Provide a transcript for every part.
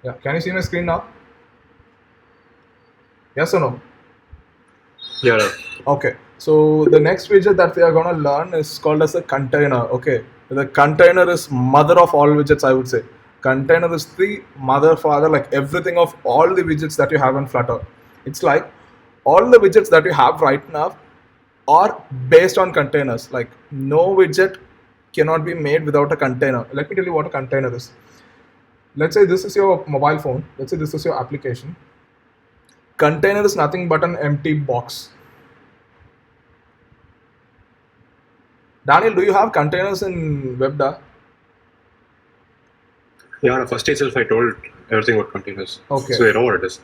Yeah, can you see my screen now? Yes or no? Yeah. Okay, so the next widget that we are going to learn is called as a container. Okay, the container is mother of all widgets, I would say. Container is the mother, father, like everything of all the widgets that you have in Flutter. It's like all the widgets that you have right now are based on containers. Like no widget cannot be made without a container. Let me tell you what a container is. Let's say this is your mobile phone. Let's say this is your application. Container is nothing but an empty box. Daniel, do you have containers in WebDAV? Yeah, the first itself I told everything about containers. Okay. So I know what it is.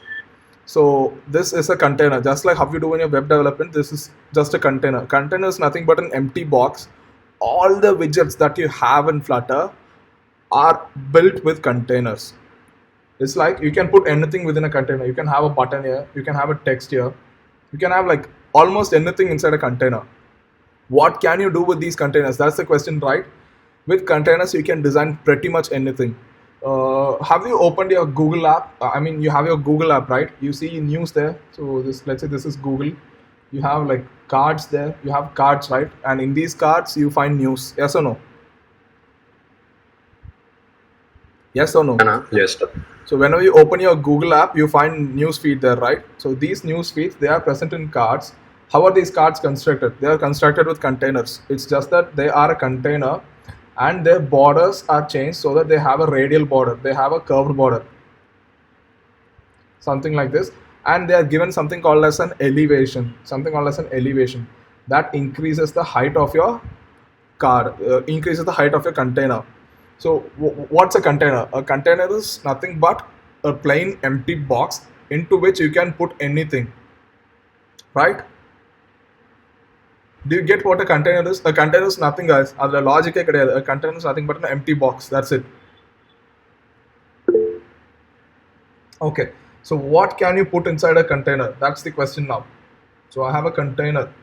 So this is a container. Just like how you do in your web development, this is just a container. Container is nothing but an empty box. All the widgets that you have in Flutter are built with containers. It's like you can put anything within a container. You can have a button here, you can have a text here, you can have like almost anything inside a container. What can you do with these containers? That's the question, right? With containers you can design pretty much anything. Have you opened your Google app? I mean, you have your Google app, right? You see news there. So this, let's say this is Google. You have like cards there. You have cards, right? And in these cards you find news. Yes or no? Yes or no? Yes. So whenever you open your Google app, you find news feed there, right? So these news feeds, they are present in cards. How are these cards constructed? They are constructed with containers. It's just that they are a container and their borders are changed so that they have a radial border. They have a curved border, something like this. And they are given something called as an elevation, that increases the height of your card, increases the height of your container. So what's a container? A container is nothing but a plain empty box into which you can put anything, right? Do you get what a container is? A container is nothing, guys. The logic a container is nothing but an empty box. That's it. Okay. So what can you put inside a container? That's the question now. So I have a container.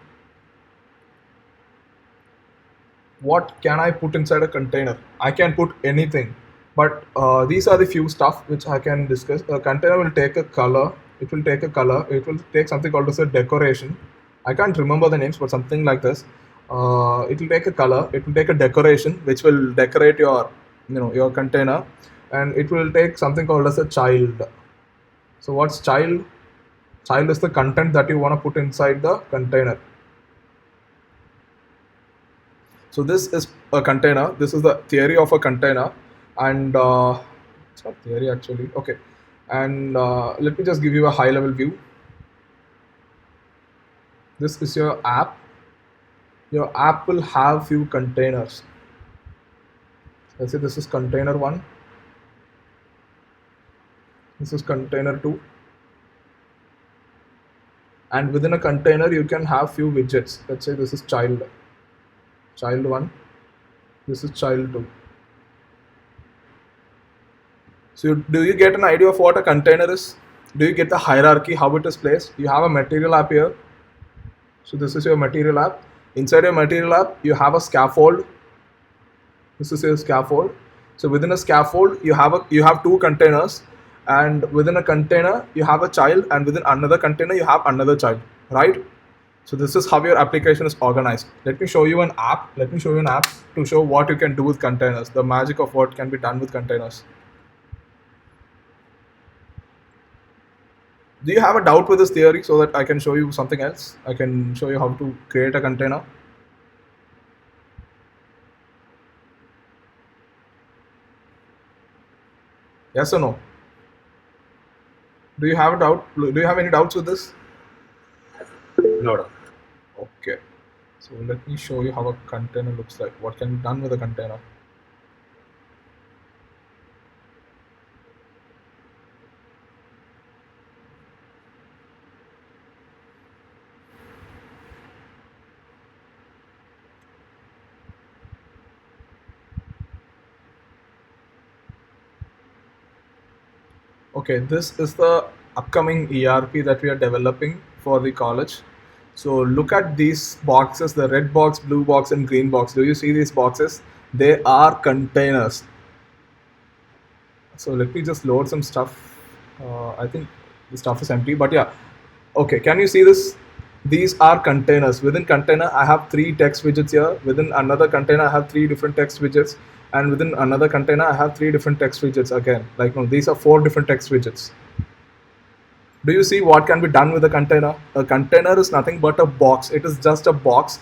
What can I put inside a container? I can put anything, but these are the few stuff which I can discuss. A container will take a color. It will take a color. It will take something called as a decoration. I can't remember the names, but something like this. It will take a color. It will take a decoration which will decorate your, your container, and it will take something called as a child. So what's child? Child is the content that you want to put inside the container. So this is a container. This is the theory of a container, and it's not theory actually. Okay, and let me just give you a high level view. This is your app. Your app will have few containers. Let's say this is container one. This is container two. And within a container, you can have few widgets. Let's say this is child one. This is child two. So do you get an idea of what a container is? Do you get the hierarchy, how it is placed? You have a material app here. So this is your material app. Inside your material app, you have a scaffold. This is your scaffold. So within a scaffold, you have two containers, and within a container you have a child, and within another container you have another child, right? So this is how your application is organized. Let me show you an app. Let me show you an app to show what you can do with containers. The magic of what can be done with containers. Do you have a doubt with this theory so that I can show you something else? I can show you how to create a container. Yes or no? Do you have a doubt? Do you have any doubts with this? No. Okay. So let me show you how a container looks like. What can be done with a container? Okay, this is the upcoming ERP that we are developing for the college. So look at these boxes, the red box, blue box, and green box. Do you see these boxes? They are containers. So let me just load some stuff. I think the stuff is empty, but yeah. Okay, can you see this? These are containers. Within container, I have three text widgets here. Within another container, I have three different text widgets. And within another container, I have three different text widgets again. Like, no, these are four different text widgets. Do you see what can be done with a container? A container is nothing but a box. It is just a box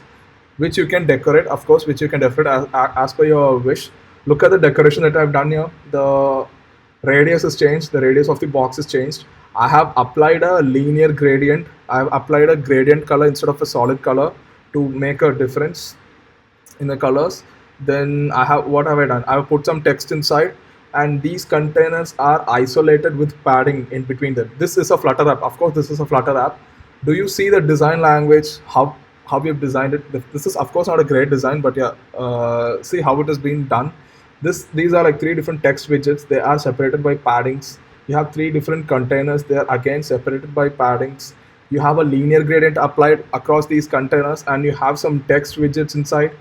which you can decorate, of course, which you can decorate as per your wish. Look at the decoration that I've done here. The radius is changed. The radius of the box is changed. I have applied a linear gradient. I have applied a gradient color instead of a solid color to make a difference in the colors. Then what have I done? I have put some text inside, and these containers are isolated with padding in between them. This is a Flutter app. Of course, this is a Flutter app. Do you see the design language? How we have designed it? This is of course not a great design, but yeah, see how it is being done. These are like three different text widgets. They are separated by paddings. You have three different containers. They are again separated by paddings. You have a linear gradient applied across these containers, and you have some text widgets inside.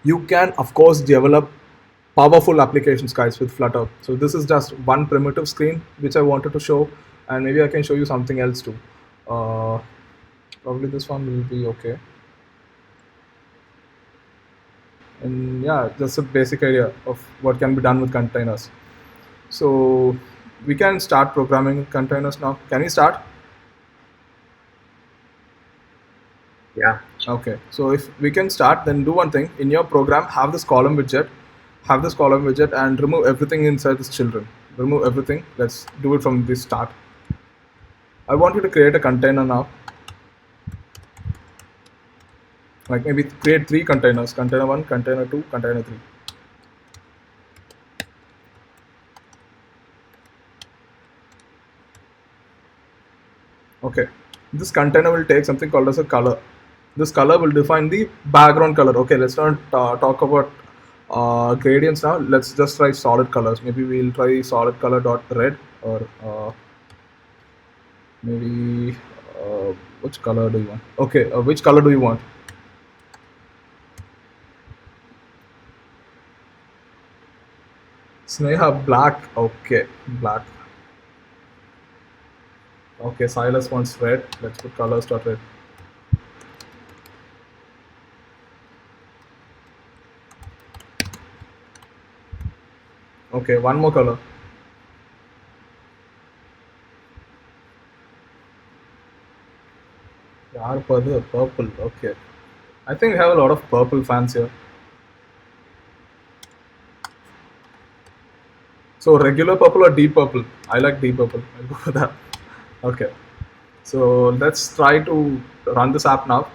You can of course develop powerful applications, guys, with Flutter. So this is just one primitive screen which I wanted to show, and maybe I can show you something else too. Probably this one will be okay. And yeah, just a basic idea of what can be done with containers. So we can start programming containers now. Can we start? Yeah. Okay, so if we can start, then do one thing. In your program, have this column widget, and remove everything inside this children. Remove everything. Let's do it from the start. I want you to create a container now. Like maybe create three containers: container 1, container 2, container 3. Okay, this container will take something called as a color. This color will define the background color. Okay, let's not talk about gradients now. Let's just try solid colors. Maybe we'll try solid color dot red, or maybe which color do you want? Okay, which color do you want? Sneha, black. Okay, black. Okay, Silas wants red. Let's put colors dot red. Okay, one more color. Yeah, purple. Okay, I think we have a lot of purple fans here. So regular purple or deep purple? I like deep purple. I'll go for that. Okay. So let's try to run this app now.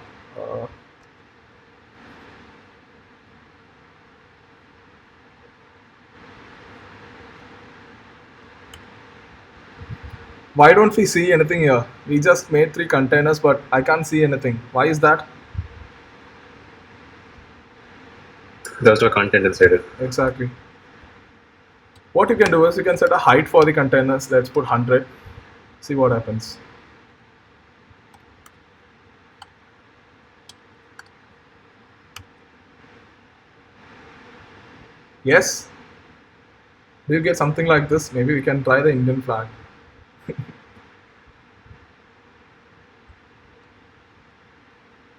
Why don't we see anything here? We just made three containers, but I can't see anything. Why is that? There's no content inside it. Exactly. What you can do is you can set a height for the containers. Let's put 100. See what happens. Yes? Do you get something like this? Maybe we can try the Indian flag.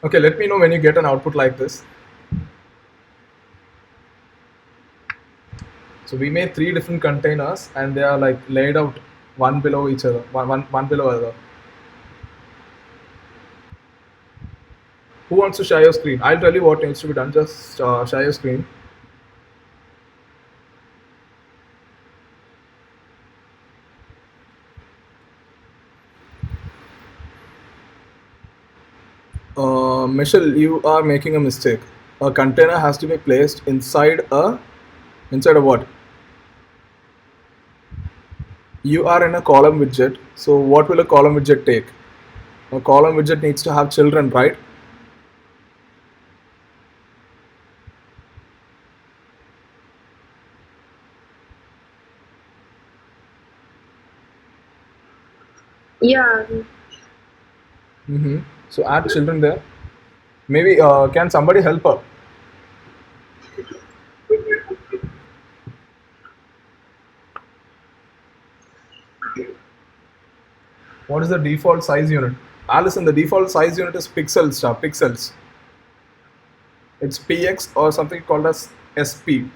Okay, let me know when you get an output like this. So we made three different containers, and they are like laid out one below each other, one below other. Who wants to share your screen? I'll tell you what needs to be done. Just share your screen. Michelle, you are making a mistake. A container has to be placed inside a what? You are in a column widget. So what will a column widget take? A column widget needs to have children, right? Yeah, Mm-hmm. So add children there. Maybe can somebody help her? What is the default size unit? Alison, the default size unit is pixels, star, pixels. It's px or something called as sp.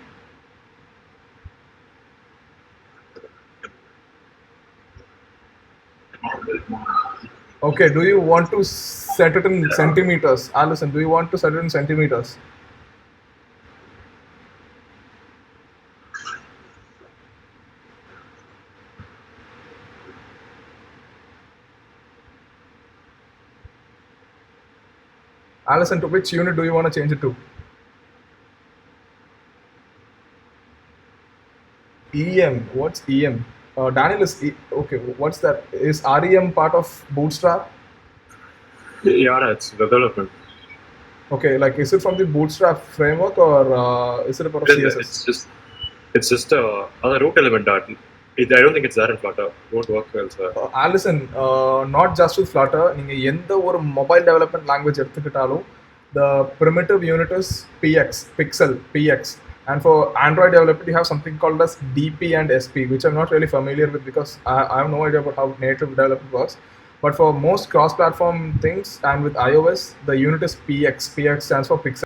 Okay, do you want to set it in centimeters? Alison, do you want to set it in centimeters? Alison, to which unit do you want to change it to? EM. What's EM? Daniel is okay. What's that? Is REM part of Bootstrap? Yeah, it's web development. Okay, like is it from the Bootstrap framework or is it a part of CSS? It's just a root element that I don't think it's there in Flutter. It won't work well. So. Alison, not just with Flutter. நீங்க எந்த ஒரு mobile development language எடுத்துக்கிட்டாலும் the primitive unit is px, pixel, px. And for Android development, you have something called as DP and SP, which I'm not really familiar with because I have no idea about how native development works. But for most cross-platform things and with iOS, the unit is px. Px stands for pixel.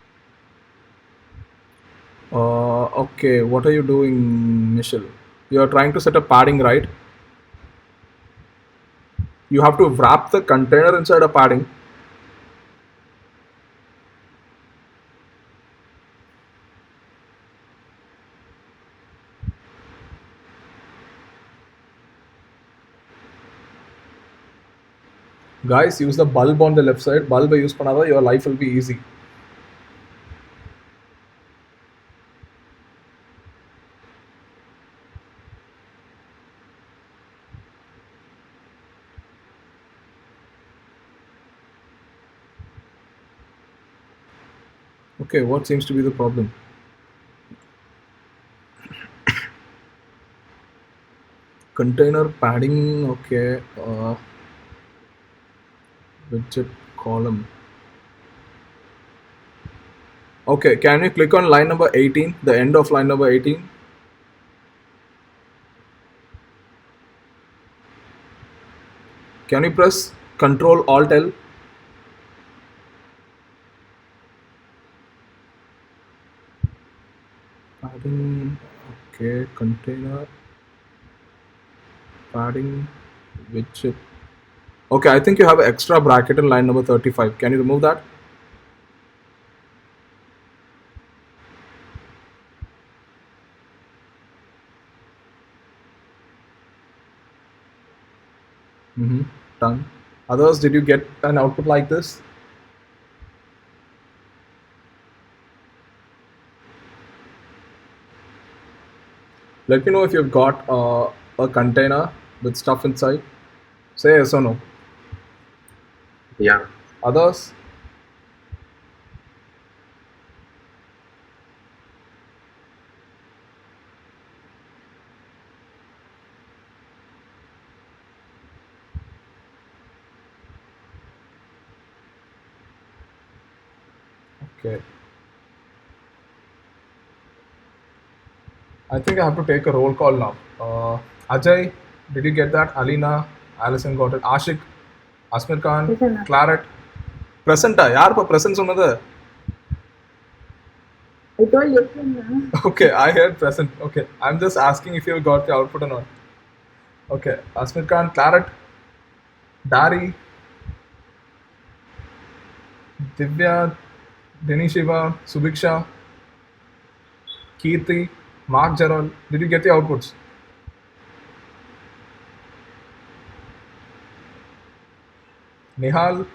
Okay, what are you doing, Michelle? You are trying to set a padding, right? You have to wrap the container inside a padding. Guys, use the bulb on the left side. Bulb use panada, your life will be easy. Okay, what seems to be the problem? Container padding, okay. Widget column. Okay, can you click on line number 18, the end of line number 18? Can you press Control Alt L? Padding, okay, container, padding, widget. Okay, I think you have an extra bracket in line number 35. Can you remove that? Done. Others, did you get an output like this? Let me know if you've got a container with stuff inside. Say yes or no. Yeah. Others? Okay. I think I have to take a roll call now. Ajay, did you get that? Alina, Alison got it. Ashik, Asmir Khan, Present. Claret. Presenta, yaar pa present sunnada? I told you. Present. Okay, I heard present. Okay, I'm just asking if you got the output or not. Okay, Asmir Khan, Claret, Dari, Divya, Dini Shiva, Subiksha, Kirti, Mark Gerald. Did you get the outputs? Nihal,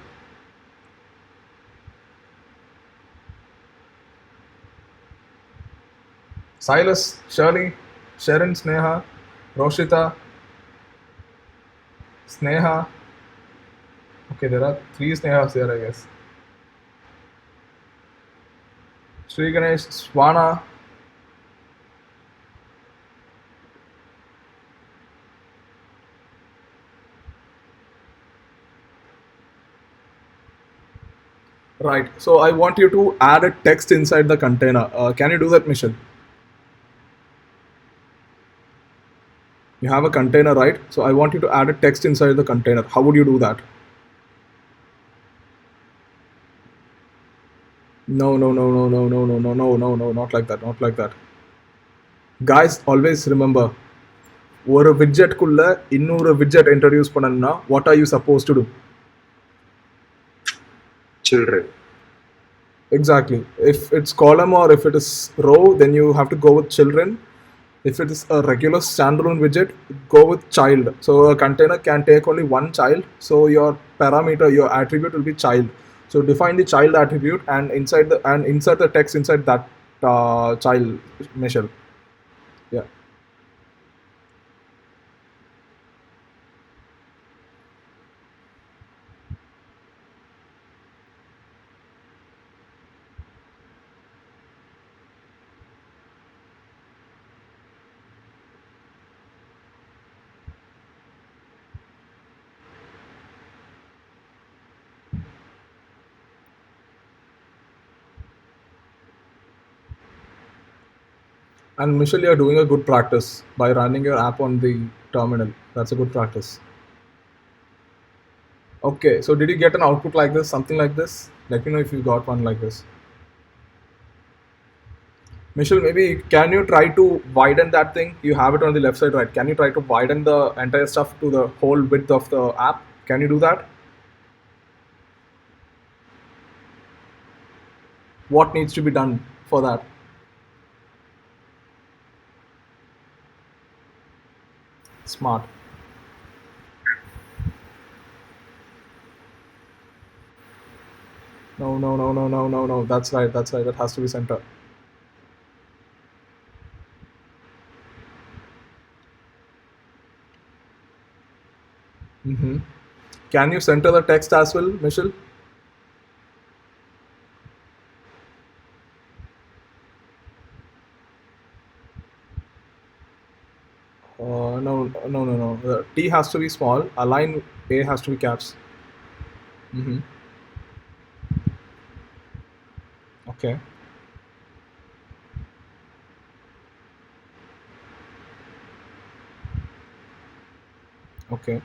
Silas, Shirley, Sharon, Sneha, Roshita, Sneha. Okay, there are 3 Snehas here, I guess. Sri Ganesh, Swana. Right. So I want you to add a text inside the container. Can you do that, Michelle? You have a container, right? So I want you to add a text inside the container. How would you do that? No, no, no, no, no, no, no, no, no, no, no, not like that, not like that. Guys, always remember, ஒரு widgetக்குள்ள இன்னொரு widget introduce பண்ணணும்னா what are you supposed to do? Children. Exactly. If it's column or if it is row, then you have to go with children. If it is a regular standalone widget, go with child. So a container can take only one child. So your parameter, your attribute will be child. So define the child attribute and insert the text inside that child, Michelle. Yeah. And Michelle, you're doing a good practice by running your app on the terminal. That's a good practice. Okay, so did you get an output like this, something like this? Let me know if you got one like this. Michelle, maybe can you try to widen that thing? You have it on the left side, right? Can you try to widen the entire stuff to the whole width of the app? Can you do that? What needs to be done for that? Smart. No, no, no, no, no, no, no. That's right. That's right. That has to be center. Mm-hmm. Can you center the text as well, Michelle? No, no, no, no. The T has to be small. Align A has to be caps. Mm-hmm. Okay. Okay.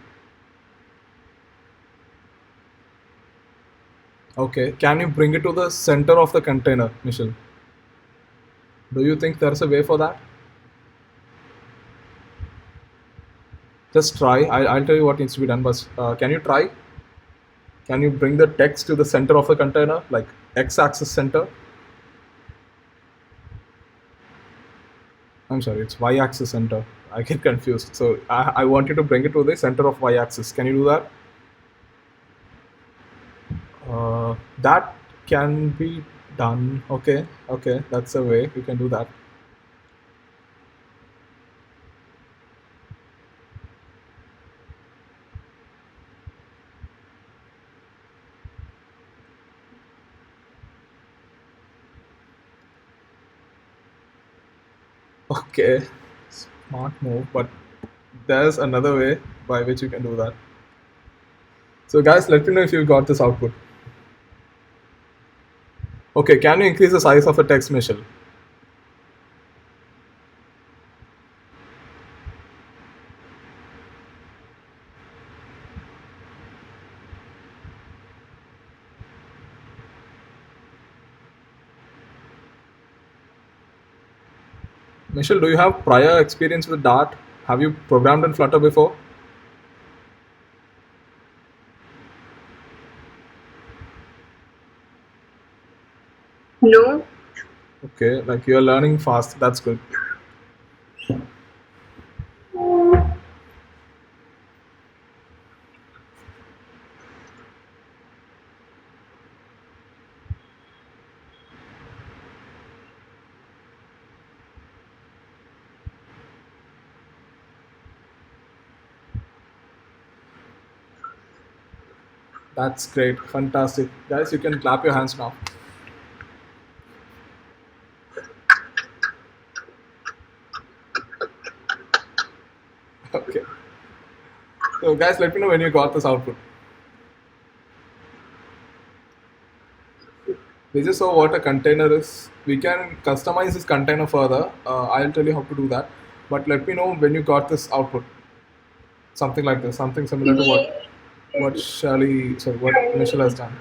Okay. Can you bring it to the center of the container, Michelle? Do you think there's a way for that? Just try. I'll tell you what needs to be done, but can you try? Can you bring the text to the center of the container, like x-axis center? I'm sorry, it's y-axis center. I get confused. So I want you to bring it to the center of y-axis. Can you do that? That can be done. Okay, okay, that's a way you can do that. Okay, smart move, but there's another way by which you can do that. So guys, let me know if you got this output. Okay, can you increase the size of a text, Michelle? Michelle, do you have prior experience with Dart? Have you programmed in Flutter before? No. Okay, like you're learning fast. That's good. That's great. Fantastic. Guys, you can clap your hands now. Okay. So, guys, let me know when you got this output. We just saw what a container is. We can customize this container further. I'll tell you how to do that. But let me know when you got this output. Something like this, something similar to what Michelle has done.